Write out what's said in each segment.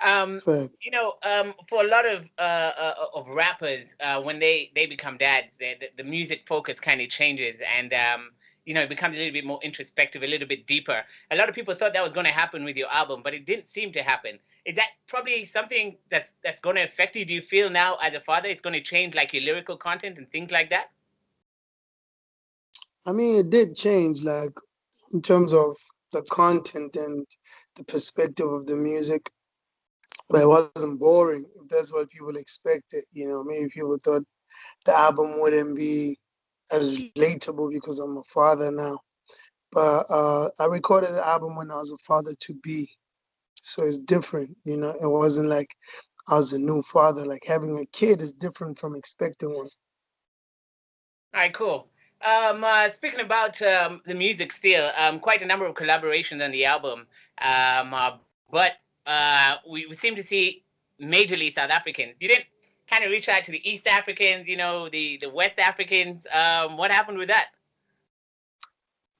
Um, Fact. for a lot of rappers, when they become dads, the music focus kind of changes, and it becomes a little bit more introspective, a little bit deeper. A lot of people thought that was going to happen with your album, but it didn't seem to happen. Is that probably something that's going to affect you? Do you feel now, as a father, it's going to change like your lyrical content and things like that? I mean, it did change, like in terms of the content and the perspective of the music, but it wasn't boring. If that's what people expected, maybe people thought the album wouldn't be as relatable because I'm a father now. But I recorded the album when I was a father to be, so it's different. It wasn't like I was a new father. Like having a kid is different from expecting one. All right, cool. Speaking about the music, still quite a number of collaborations on the album. But we seem to see majorly South Africans. You didn't kind of reach out to the East Africans, the West Africans. What happened with that?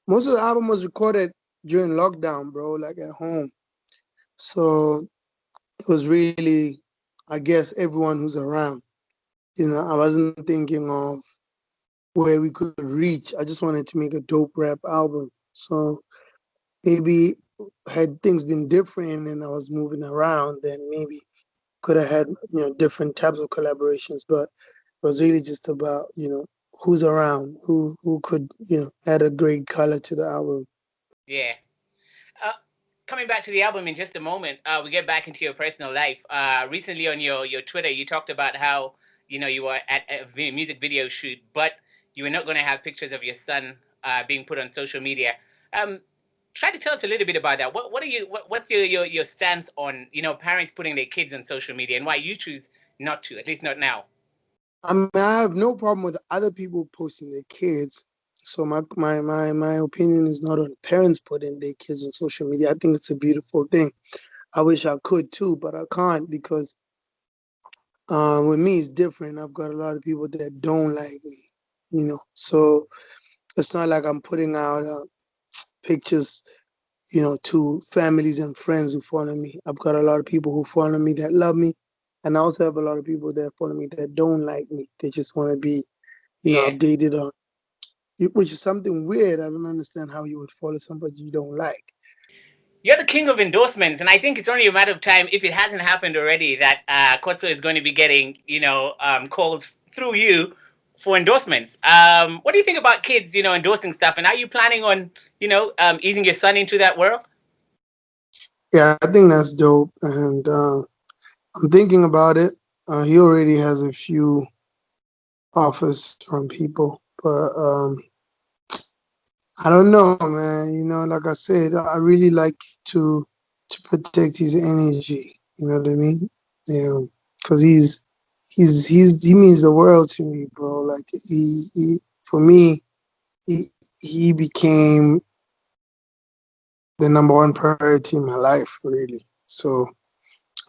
Most of the album was recorded during lockdown, bro, like at home. So it was really, I guess, everyone who's around. I wasn't thinking of where we could reach. I just wanted to make a dope rap album. So maybe had things been different and I was moving around, then maybe could have had different types of collaborations. But it was really just about who's around, who could add a great color to the album. Yeah. Uh, Coming back to the album in just a moment, we get back into your personal life. Recently on your Twitter, you talked about how you were at a music video shoot, but you were not going to have pictures of your son being put on social media. Um, Try to tell us a little bit about that. What's your stance on parents putting their kids on social media, and why you choose not to, at least not now? I mean, I have no problem with other people posting their kids. So my opinion is not on parents putting their kids on social media. I think it's a beautiful thing. I wish I could too, but I can't because with me it's different. I've got a lot of people that don't like me. So it's not like I'm putting out pictures, to families and friends who follow me. I've got a lot of people who follow me that love me, and I also have a lot of people that follow me that don't like me. They just want to be, Yeah. updated on, which is something weird. I don't understand how you would follow somebody you don't like. You're the king of endorsements, and I think it's only a matter of time, if it hasn't happened already, that Kotso is going to be getting, calls through you for endorsements. What do you think about kids, endorsing stuff? And are you planning on, easing your son into that world? Yeah, I think that's dope, and I'm thinking about it. He already has a few offers from people, but I don't know, man. Like I said, I really like to protect his energy. You know what I mean? Yeah, because he means the world to me, bro. Like he for me, he became the number one priority in my life, really. So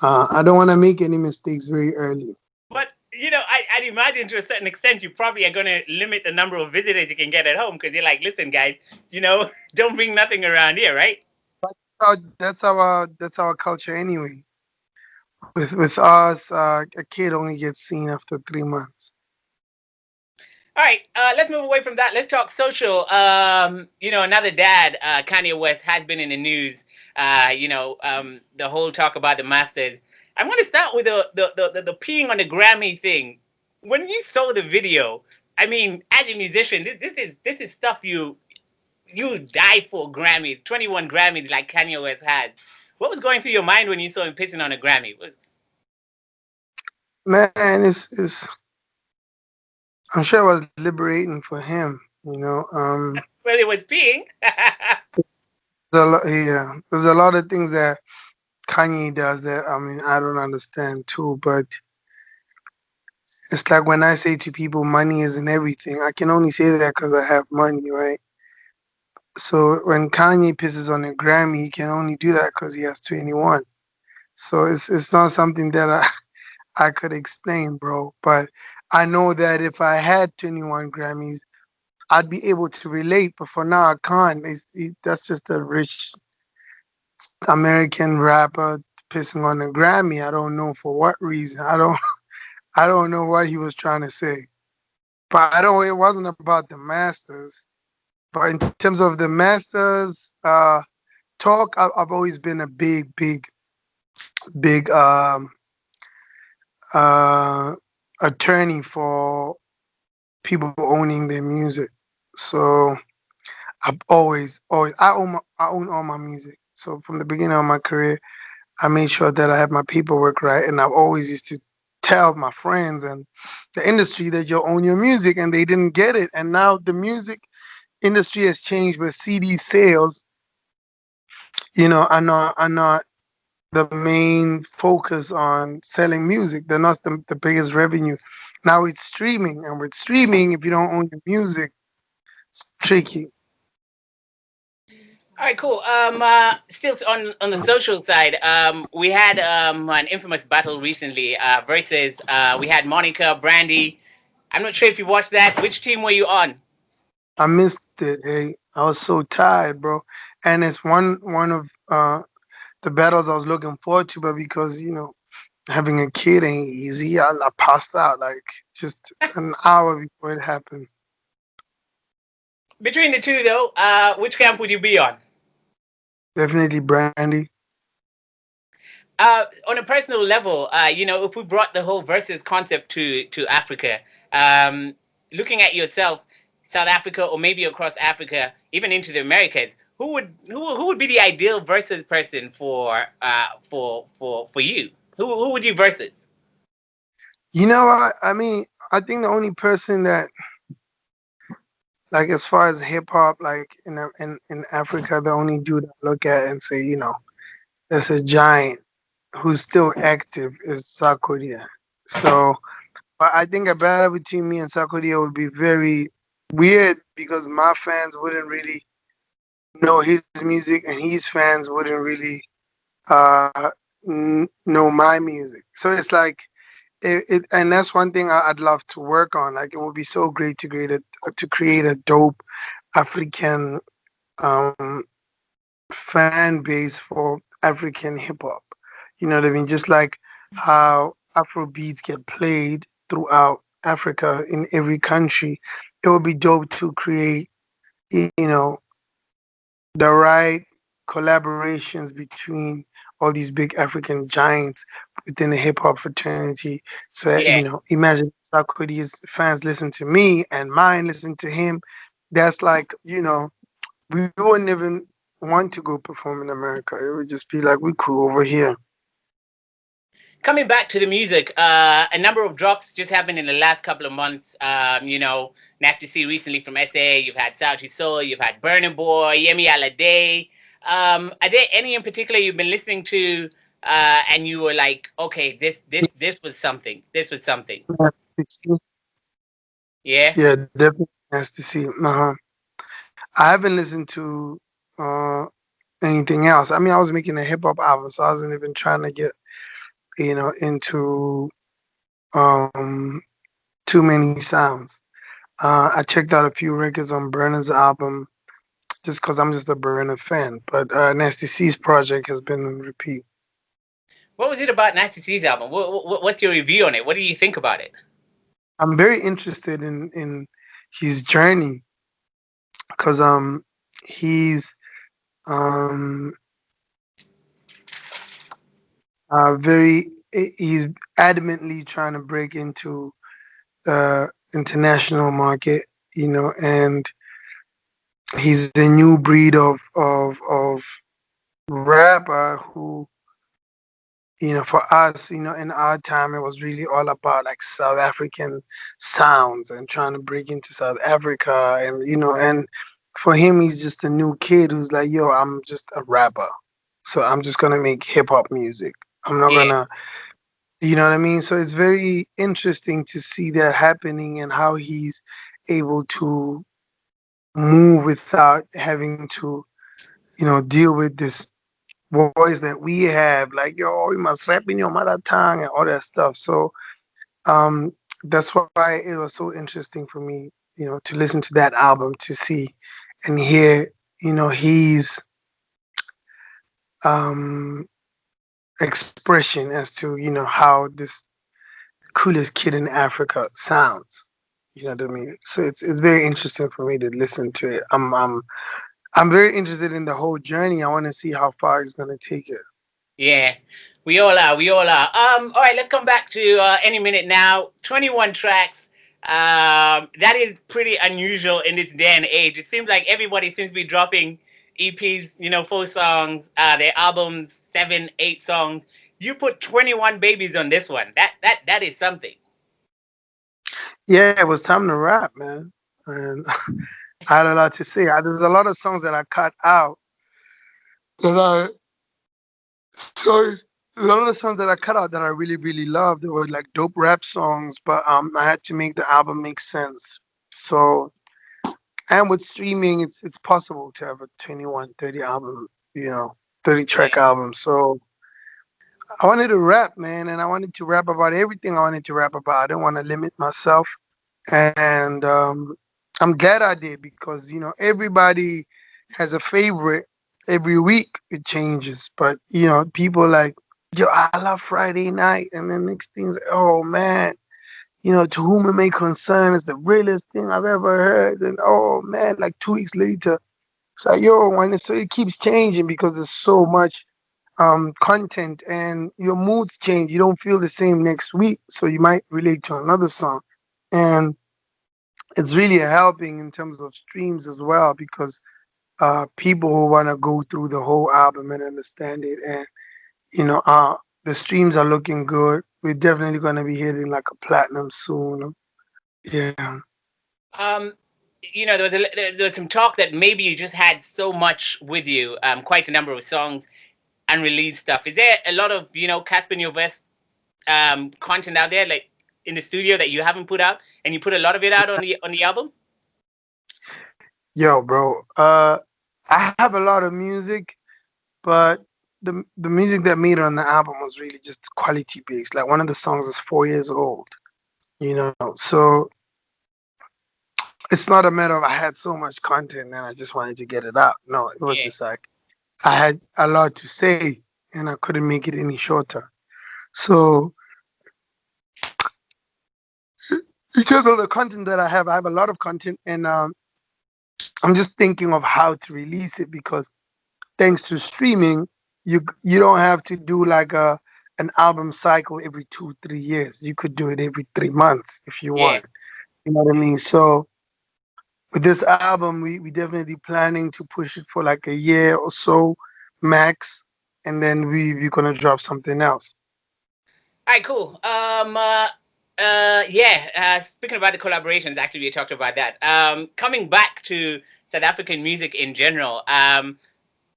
I don't want to make any mistakes very early. But I'd imagine to a certain extent you probably are going to limit the number of visitors you can get at home, because you're like, listen, guys, don't bring nothing around here, right? That's our culture anyway. With us, a kid only gets seen after 3 months. All right, let's move away from that. Let's talk social. Another dad, Kanye West, has been in the news. The whole talk about the Masters. I'm going to start with the peeing on the Grammy thing. When you saw the video, I mean, as a musician, this is stuff you die for. Grammys, 21 Grammys, like Kanye West had. What was going through your mind when you saw him pissing on a Grammy? Man, I'm sure it was liberating for him. Well, it was peeing. There's a lot of things that Kanye does that I mean I don't understand too, but it's like when I say to people money isn't everything, I can only say that because I have money, right? So when Kanye pisses on a Grammy, he can only do that because he has 21. So it's not something that I could explain, bro. But I know that if I had 21 Grammys, I'd be able to relate. But for now, I can't. That's just a rich American rapper pissing on the Grammy. I don't know for what reason. I don't know what he was trying to say. But I don't. It wasn't about the Masters. But in terms of the Masters talk, I've always been a big uh, attorney for people owning their music. So I own all my music. So from the beginning of my career, I made sure that I had my paperwork right, and I've always used to tell my friends and the industry that you own your music, and they didn't get it. And now the music industry has changed with CD sales. Are not the main focus on selling music. They're not the biggest revenue. Now it's streaming, and with streaming, if you don't own your music, it's tricky. All right, cool. Still on the social side, we had an infamous battle recently versus we had Monica Brandy. I'm not sure if you watched that. Which team were you on? I missed it. Hey, I was so tired, bro. And it's one of the battles I was looking forward to, but because having a kid ain't easy, I passed out like just an hour before it happened. Between the two, though, which camp would you be on? Definitely Brandy. On a personal level, if we brought the whole versus concept to Africa, looking at yourself, South Africa, or maybe across Africa, even into the Americas, who would be the ideal versus person for you? Who would you versus? You know what? I mean, I think the only person that, like, as far as hip hop, like in Africa, the only dude I look at and say, that's a giant who's still active is Sarkodie. So, but I think a battle between me and Sarkodie would be very weird because my fans wouldn't really know his music and his fans wouldn't really know my music. So it's like and that's one thing I'd love to work on. Like it would be so great to create a dope African um, fan base for African hip hop. You know what I mean? Just like how Afro beats get played throughout Africa in every country, it would be dope to create, the right collaborations between all these big African giants within the hip hop fraternity. So that, Yeah. imagine Sarkodie's fans listen to me and mine listen to him. That's like, we wouldn't even want to go perform in America. It would just be like we cool over here. Coming back to the music, a number of drops just happened in the last couple of months. Nasty C recently from SA. You've had Sauti Soul. You've had Burner Boy, Yemi Alade. Are there any in particular you've been listening to, and you were like, okay, this was something. This was something. Yeah. Yeah, definitely nice to see. I haven't listened to anything else. I mean, I was making a hip hop album, so I wasn't even trying to get into um too many sounds. I checked out a few records on Burner's album just because I'm just a Burner fan. But Nasty C's project has been on repeat. What was it about Nasty C's album? What's your review on it? What do you think about it? I'm very interested in his journey because he's um he's adamantly trying to break into the international market, and he's a new breed of rapper who, for us, in our time, it was really all about like South African sounds and trying to break into South Africa. And for him, he's just a new kid who's like, yo, I'm just a rapper. So I'm just going to make hip hop music. I'm not going Yeah. to, you know what I mean? So it's very interesting to see that happening and how he's able to move without having to, deal with this voice that we have, like yo, you must rap in your mother tongue and all that stuff. So um, that's why it was so interesting for me, to listen to that album to see and hear, he's um, expression as to how this coolest kid in Africa sounds. You know what I mean? So it's very interesting for me to listen to it. I'm very interested in the whole journey. I want to see how far he's gonna take it. Yeah, we all are. We all are. All right, let's come back to any minute now. 21 tracks. That is pretty unusual in this day and age. It seems like everybody seems to be dropping EPs, 4 songs, their albums, 7, 8 songs. You put 21 babies on this one. That is something. Yeah, it was time to rap, man. And I had a lot to say. There's a lot of songs that I cut out that sorry, there's a lot of songs that I cut out that I really, really loved. They were like dope rap songs, but I had to make the album make sense. So, and with streaming, it's possible to have a 21, 30 album, 30 Yeah. track album. So I wanted to rap, man, and I wanted to rap about everything I wanted to rap about. I didn't want to limit myself, and I'm glad I did because everybody has a favorite. Every week it changes, but people like, yo, I love Friday night, and then next thing's, oh man, to whom it may concern is the realest thing I've ever heard, and oh man, like 2 weeks later, it's like, yo, and so it keeps changing because there's so much content and your moods change. You don't feel the same next week, so you might relate to another song, and it's really helping in terms of streams as well because people who want to go through the whole album and understand it, and you know, uh, the streams are looking good. We're definitely going to be hitting like a platinum soon. Yeah. Um, there was some talk that maybe you just had so much with you, quite a number of songs, unreleased stuff. Is there a lot of Cassper Nyovest content out there, like in the studio, that you haven't put out, and you put a lot of it out on the album? Yo, bro. I have a lot of music, but the music that made it on the album was really just quality based. Like one of the songs is 4 years old. So it's not a matter of I had so much content and I just wanted to get it out. No, it was Yeah. just like I had a lot to say and I couldn't make it any shorter. So because of the content that I have a lot of content, and I'm just thinking of how to release it because thanks to streaming, you don't have to do like an album cycle every 2 3 years. You could do it every 3 months if you Yeah. want. You know what I mean? So with this album, we definitely planning to push it for like a year or so max, and then we're gonna drop something else. All right, cool. Yeah. Speaking about the collaborations, actually, we talked about that. Coming back to South African music in general,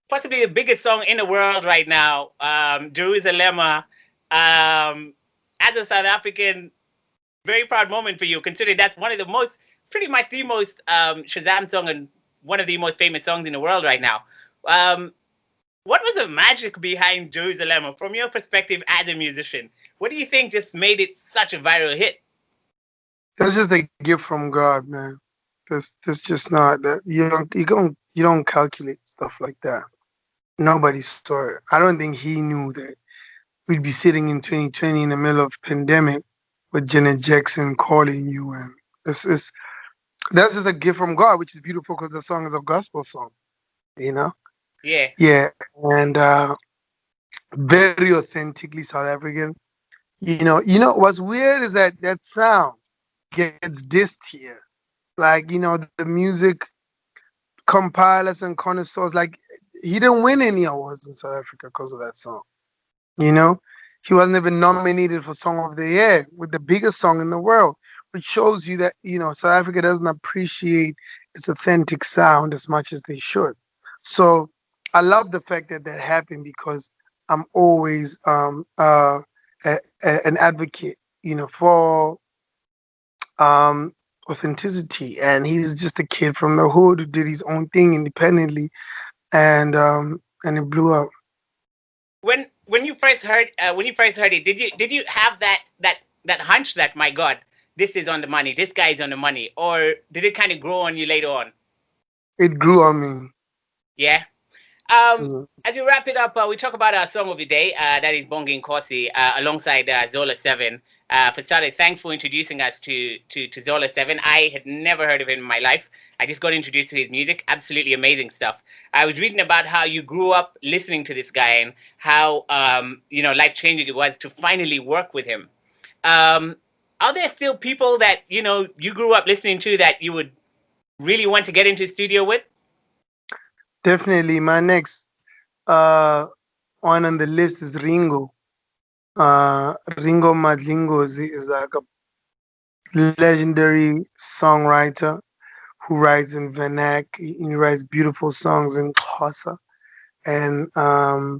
possibly the biggest song in the world right now, Jerusalema. As a South African, very proud moment for you, considering that's one of the most, pretty much the most Shazam song and one of the most famous songs in the world right now. Um, what was the magic behind Jerusalem from your perspective as a musician? What do you think just made it such a viral hit? That's just a gift from God, man. That's just not that you don't calculate stuff like that. Nobody saw it. I don't think he knew that we'd be sitting in 2020 in the middle of pandemic with Janet Jackson calling you, and this is that's just a gift from God, which is beautiful because the song is a gospel song, you know. Yeah, Yeah, and very authentically South African. What's weird is that that sound gets dissed here. Like the music compilers and connoisseurs, like he didn't win any awards in South Africa because of that song. You know, he wasn't even nominated for Song of the Year with the biggest song in the world, which shows you that South Africa doesn't appreciate its authentic sound as much as they should. So I love the fact that that happened because I'm always an advocate, for um, authenticity. And he's just a kid from the hood who did his own thing independently, and it blew up. when you first heard it, did you have that hunch that, my God, this is on the money, this guy is on the money, or did it kind of grow on you later on? It grew on me. Yeah. As we wrap it up, we talk about our song of the day. That is Bongi Nkosi, alongside Zola Seven. For starters, thanks for introducing us to Zola Seven. I had never heard of him in my life. I just got introduced to his music. Absolutely amazing stuff. I was reading about how you grew up listening to this guy and how life changing it was to finally work with him. Um, are there still people that you grew up listening to that you would really want to get into studio with? Definitely, my next uh one on the list is Ringo. Ringo Madlingo is like a legendary songwriter who writes in Vernac. He writes beautiful songs in Xhosa, and I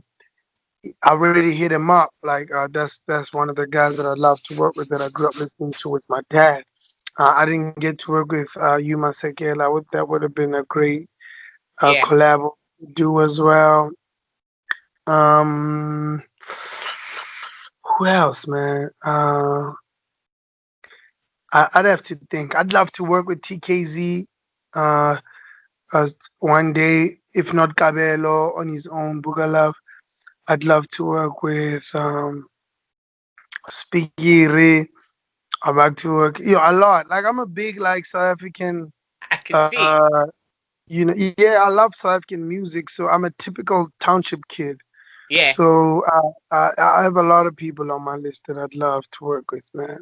already hit him up. Like that's one of the guys that I love to work with that I grew up listening to with my dad. I didn't get to work with Yuma Sekela. That would have been a great Yeah. collab do as well. Um, who else, man? I'd have to think. I'd love to work with TKZ uh, as one day, if not Cabello on his own, Boogalove. I'd love to work with Spigiri. I'd like to work, a lot. Like I'm a big like South African. I can see. Uh, yeah, I love South African music. So I'm a typical township kid. Yeah. So I have a lot of people on my list that I'd love to work with, man.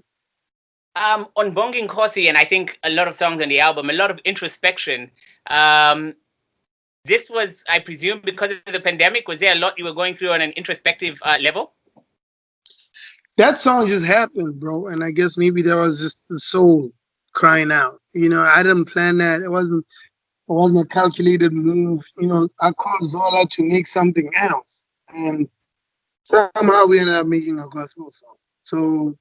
On Bonging Kosi, and I think a lot of songs on the album, a lot of introspection. Um, this was, I presume, because of the pandemic. Was there a lot you were going through on an introspective level? That song just happened, bro. And I guess maybe that was just the soul crying out. I didn't plan that. It wasn't a calculated move. I called Zola to make something else. And somehow we ended up making a gospel song. So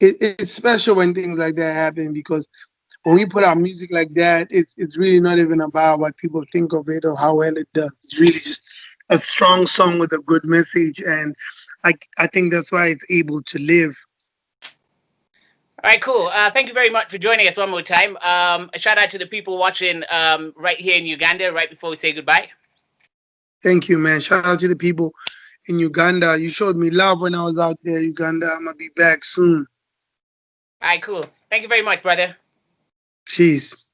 it's special when things like that happen because when we put out music like that, it's really not even about what people think of it or how well it does. It's really just a strong song with a good message, and I think that's why it's able to live. All right, cool. Thank you very much for joining us one more time. A shout out to the people watching right here in Uganda. Right before we say goodbye. Thank you, man. Shout out to the people in Uganda. You showed me love when I was out there, Uganda. I'm gonna be back soon. All right, cool. Thank you very much, brother. Peace.